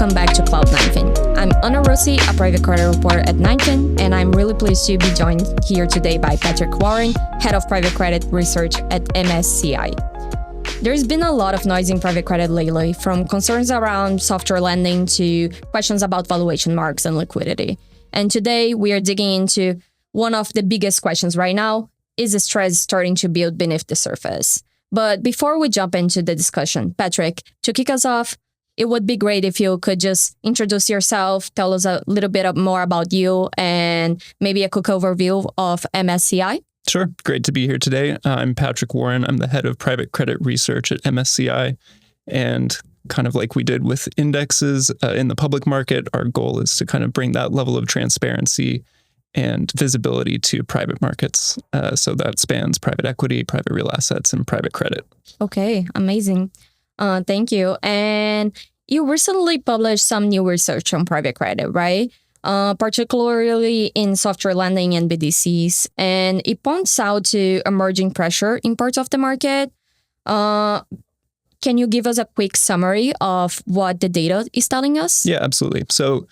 welcome back to Cloud9fin. I'm Anna Russi, a private credit reporter at 9fin, and I'm really pleased to be joined here today by Patrick Warren, Head of Private Credit Research at MSCI. There's been a lot of noise in private credit lately, from concerns around software lending to questions about valuation marks and liquidity. And today we are digging into one of the biggest questions right now: is the stress starting to build beneath the surface? But before we jump into the discussion, Patrick, to kick us off, it would be great if you could just introduce yourself, tell us a little bit more about you, and maybe a quick overview of MSCI. Sure. Great to be here today. I'm Patrick Warren. I'm the head of private credit research at MSCI. And kind of like we did with indexes in the public market, our goal is to kind of bring that level of transparency and visibility to private markets. So that spans private equity, private real assets, and private credit. Okay, amazing. Thank you. And you recently published some new research on private credit, right? Particularly in software lending and BDCs. And it points out to emerging pressure in parts of the market. Can you give us a quick summary of what the data is telling us? Yeah, absolutely. So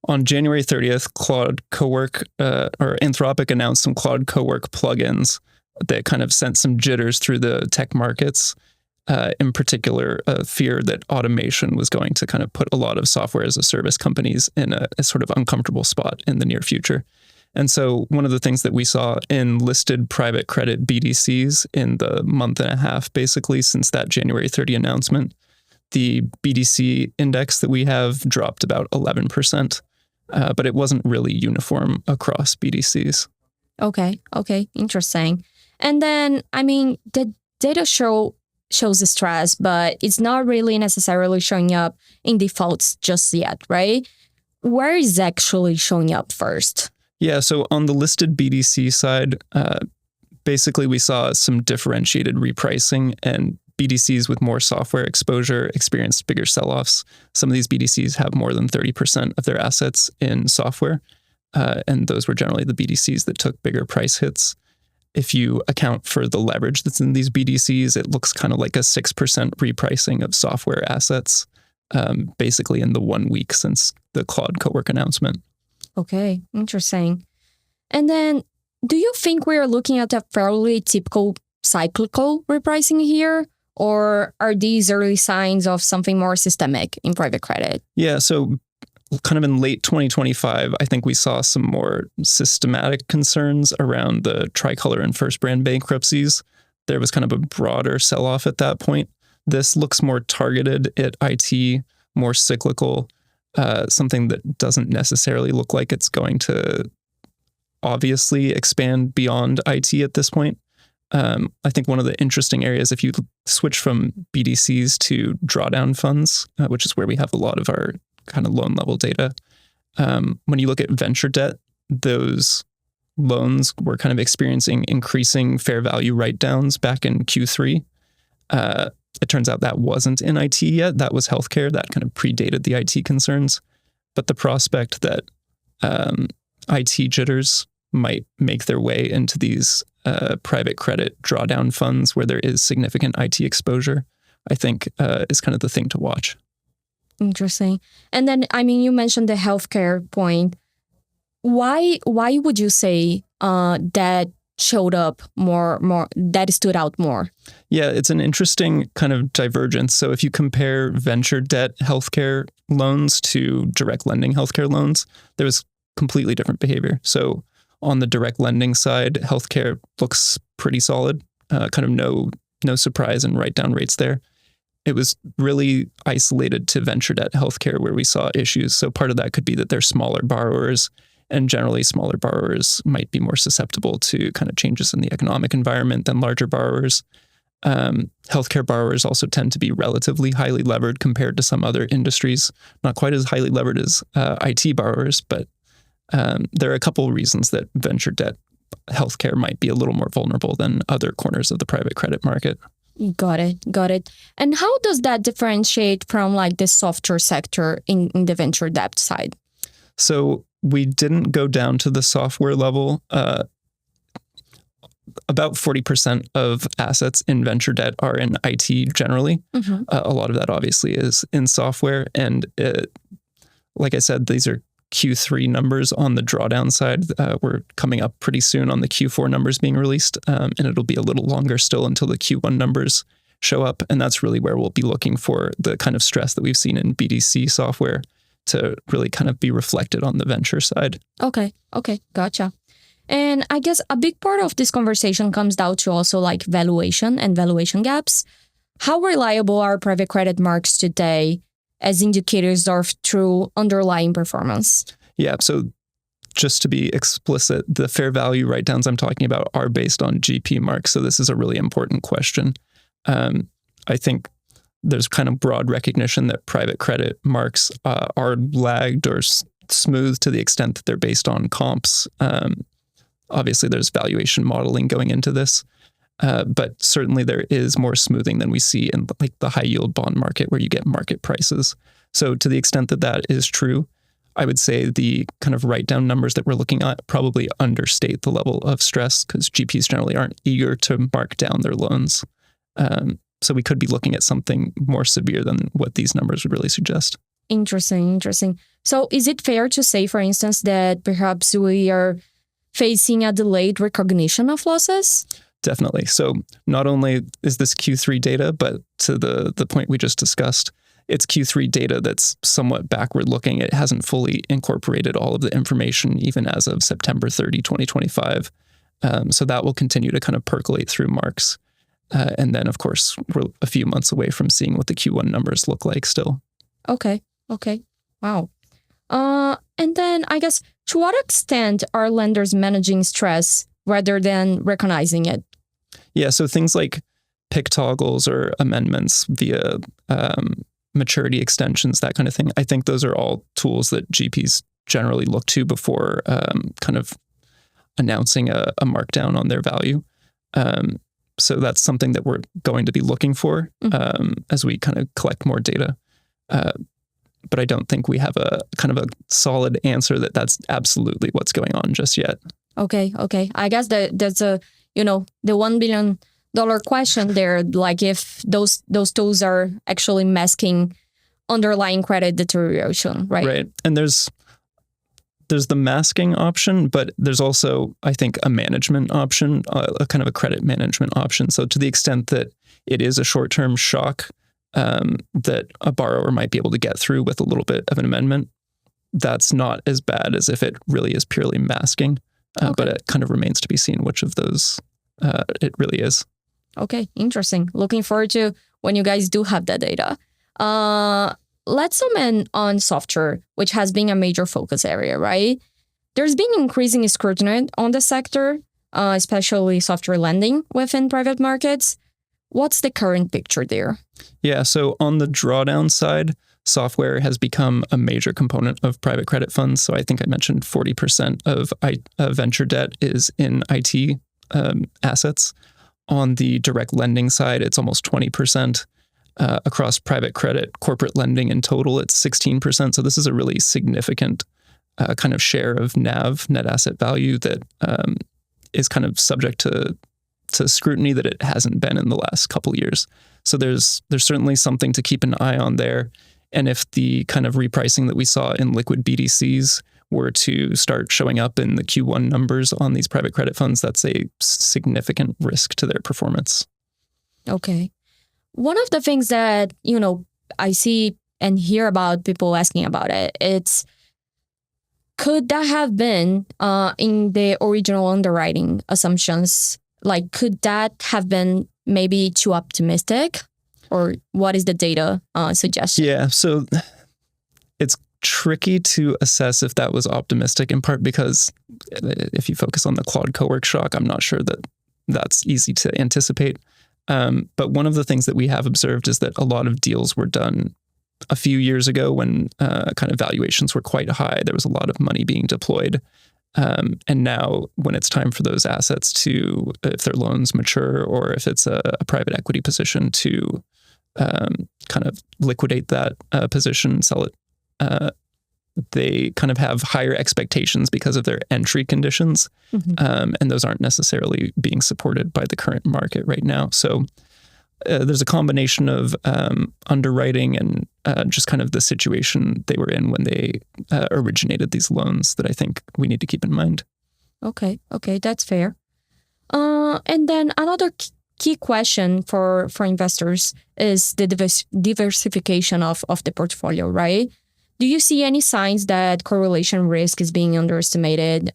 on January 30th, Claude Cowork, or Anthropic announced some Claude Cowork plugins that kind of sent some jitters through the tech markets. In particular, a fear that automation was going to kind of put a lot of software as a service companies in a sort of uncomfortable spot in the near future. And so one of the things that we saw in listed private credit BDCs in the month and a half, basically since that January 30 announcement, the BDC index that we have dropped about 11%, but it wasn't really uniform across BDCs. Okay, interesting. And then, the data shows the stress, but it's not really necessarily showing up in defaults just yet, right? Where is actually showing up first? Yeah, so on the listed BDC side, basically we saw some differentiated repricing, and BDCs with more software exposure experienced bigger sell-offs. Some of these BDCs have more than 30% of their assets in software, and those were generally the BDCs that took bigger price hits. If you account for the leverage that's in these BDCs, it looks kind of like a 6% repricing of software assets, basically in the 1 week since the Claude Cowork announcement. Okay, interesting. And then, do you think we're looking at a fairly typical cyclical repricing here, or are these early signs of something more systemic in private credit? Yeah, so kind of in late 2025, I think we saw some more systematic concerns around the Tricolor and First Brand bankruptcies. There was kind of a broader sell-off at that point. This looks more targeted at IT, more cyclical, something that doesn't necessarily look like it's going to obviously expand beyond IT at this point. I think one of the interesting areas, if you switch from BDCs to drawdown funds, which is where we have a lot of our kind of loan level data. When you look at venture debt, those loans were kind of experiencing increasing fair value write-downs back in Q3. It turns out that wasn't in IT yet. That was healthcare. That kind of predated the IT concerns. But the prospect that IT jitters might make their way into these private credit drawdown funds where there is significant IT exposure, I think is kind of the thing to watch. Interesting. And then, you mentioned the healthcare point. Why would you say that showed up more, that stood out more? Yeah, it's an interesting kind of divergence. So if you compare venture debt healthcare loans to direct lending healthcare loans, there was completely different behavior. So on the direct lending side, healthcare looks pretty solid, kind of no surprise in write-down rates there. It was really isolated to venture debt healthcare where we saw issues. So part of that could be that they're smaller borrowers, and generally smaller borrowers might be more susceptible to kind of changes in the economic environment than larger borrowers. Healthcare borrowers also tend to be relatively highly levered compared to some other industries, not quite as highly levered as IT borrowers, but there are a couple of reasons that venture debt healthcare might be a little more vulnerable than other corners of the private credit market. Got it. And how does that differentiate from like the software sector in the venture debt side? So we didn't go down to the software level. About 40% of assets in venture debt are in IT generally. Mm-hmm. A lot of that obviously is in software, and like I said, these are Q3 numbers on the drawdown side. We're coming up pretty soon on the Q4 numbers being released, and it'll be a little longer still until the Q1 numbers show up. And that's really where we'll be looking for the kind of stress that we've seen in BDC software to really kind of be reflected on the venture side. Okay, gotcha. And I guess a big part of this conversation comes down to also like valuation and valuation gaps. How reliable are private credit marks today as indicators of true underlying performance? Yeah, so just to be explicit, the fair value write-downs I'm talking about are based on GP marks. So this is a really important question. I think there's kind of broad recognition that private credit marks are lagged or smooth to the extent that they're based on comps. Obviously, there's valuation modeling going into this, but certainly there is more smoothing than we see in like the high yield bond market where you get market prices. So to the extent that that is true, I would say the kind of write-down numbers that we're looking at probably understate the level of stress because GPs generally aren't eager to mark down their loans. So we could be looking at something more severe than what these numbers would really suggest. Interesting. So is it fair to say, for instance, that perhaps we are facing a delayed recognition of losses? Definitely. So not only is this Q3 data, but to the point we just discussed, it's Q3 data that's somewhat backward looking. It hasn't fully incorporated all of the information even as of September 30, 2025. So that will continue to kind of percolate through marks. And then, of course, we're a few months away from seeing what the Q1 numbers look like still. Okay. Wow. And then I guess, to what extent are lenders managing stress rather than recognizing it? Yeah, so things like PIK toggles or amendments via maturity extensions, that kind of thing. I think those are all tools that GPs generally look to before kind of announcing a markdown on their value. So that's something that we're going to be looking for as we kind of collect more data. But I don't think we have a kind of a solid answer that that's absolutely what's going on just yet. Okay. I guess that's the $1 billion question there, like if those tools are actually masking underlying credit deterioration, right? Right. And there's the masking option, but there's also, I think, a management option, a kind of a credit management option. So to the extent that it is a short-term shock that a borrower might be able to get through with a little bit of an amendment, that's not as bad as if it really is purely masking. But it kind of remains to be seen which of those it really is. Okay, interesting. Looking forward to when you guys do have that data. Let's zoom in on software, which has been a major focus area, right? There's been increasing scrutiny on the sector, especially software lending within private markets. What's the current picture there? Yeah, so on the drawdown side, software has become a major component of private credit funds. So I think I mentioned 40% of venture debt is in IT assets. On the direct lending side, it's almost 20%. Across private credit, corporate lending in total, it's 16%. So this is a really significant kind of share of NAV, net asset value, that is kind of subject to scrutiny that it hasn't been in the last couple of years. So there's certainly something to keep an eye on there. And if the kind of repricing that we saw in liquid BDCs were to start showing up in the Q1 numbers on these private credit funds, that's a significant risk to their performance. Okay. One of the things that, I see and hear about people asking about it's, could that have been in the original underwriting assumptions? Like, could that have been maybe too optimistic? Or what is the data suggestion? Yeah, so it's tricky to assess if that was optimistic, in part because if you focus on the Claude Cowork shock, I'm not sure that that's easy to anticipate. But one of the things that we have observed is that a lot of deals were done a few years ago when kind of valuations were quite high. There was a lot of money being deployed. And now when it's time for those assets to, if their loans mature or if it's a private equity position, to kind of liquidate that position, sell it, they kind of have higher expectations because of their entry conditions. And those aren't necessarily being supported by the current market right now. So there's a combination of underwriting and just kind of the situation they were in when they originated these loans that I think we need to keep in mind. Okay, that's fair. And then another key question for investors is the diversification of the portfolio, right? Do you see any signs that correlation risk is being underestimated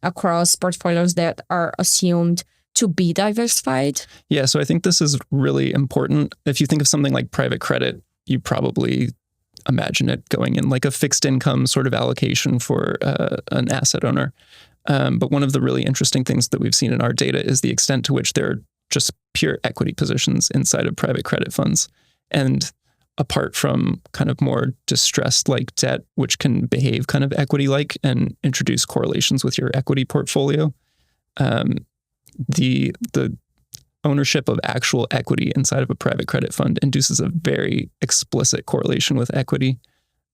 across portfolios that are assumed to be diversified? Yeah, so I think this is really important. If you think of something like private credit, you probably imagine it going in like a fixed income sort of allocation for an asset owner. But one of the really interesting things that we've seen in our data is the extent to which there are just pure equity positions inside of private credit funds. And apart from kind of more distressed like debt, which can behave kind of equity-like and introduce correlations with your equity portfolio, the ownership of actual equity inside of a private credit fund induces a very explicit correlation with equity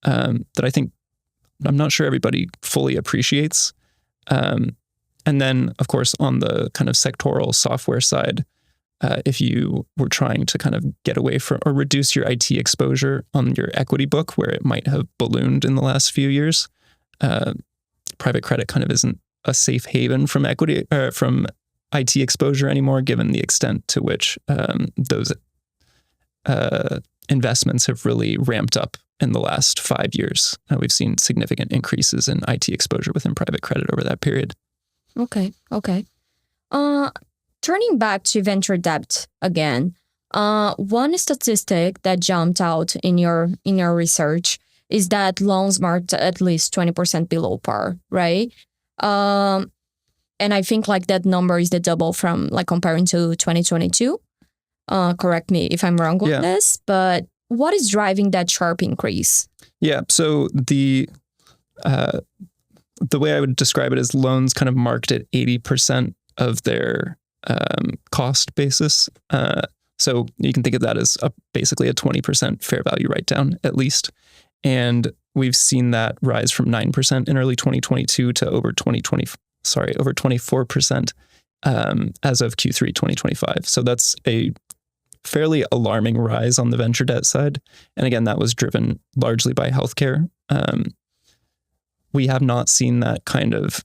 that I think I'm not sure everybody fully appreciates. And then, of course, on the kind of sectoral software side, if you were trying to kind of get away from or reduce your IT exposure on your equity book, where it might have ballooned in the last few years, private credit kind of isn't a safe haven from equity from IT exposure anymore, given the extent to which those investments have really ramped up in the last 5 years. We've seen significant increases in IT exposure within private credit over that period. Okay. Turning back to venture debt again, one statistic that jumped out in your research is that loans marked at least 20% below par, right? And I think like that number is the double from like comparing to 2022. Correct me if I'm wrong with this, but what is driving that sharp increase? Yeah, so the way I would describe it is loans kind of marked at 80% of their cost basis. So you can think of that as basically a 20% fair value write down at least. And we've seen that rise from 9% in early 2022 to over 24% as of Q3 2025. So that's a fairly alarming rise on the venture debt side. And again, that was driven largely by healthcare. We have not seen that kind of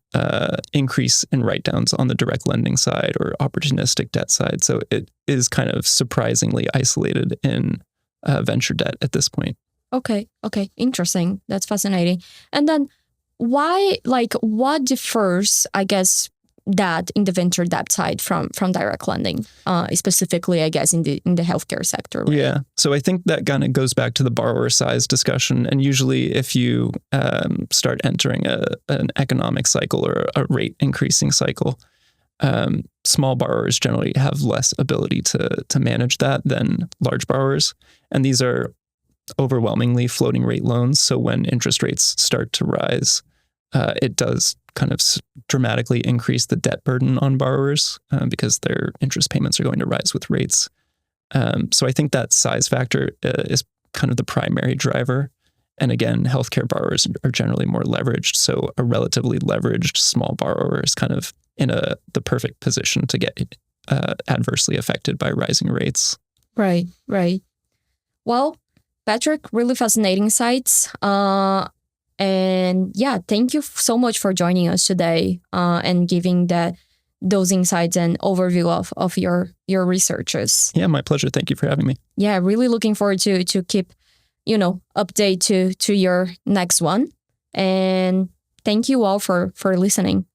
increase in write-downs on the direct lending side or opportunistic debt side. So it is kind of surprisingly isolated in venture debt at this point. Okay. Interesting. That's fascinating. And then what differs, I guess, that in the venture debt side from direct lending, specifically, I guess, in the healthcare sector? Right? Yeah. So I think that kind of goes back to the borrower size discussion. And usually if you start entering an economic cycle or a rate increasing cycle, small borrowers generally have less ability to manage that than large borrowers. And these are overwhelmingly floating rate loans. So when interest rates start to rise, it does kind of dramatically increase the debt burden on borrowers because their interest payments are going to rise with rates. So I think that size factor is kind of the primary driver. And again, healthcare borrowers are generally more leveraged. So a relatively leveraged small borrower is kind of in the perfect position to get adversely affected by rising rates. Right. Well, Patrick, really fascinating insights. And yeah, thank you so much for joining us today and giving those insights and overview of your researches. Yeah, my pleasure. Thank you for having me. Yeah, really looking forward to keep, update to your next one. And thank you all for listening.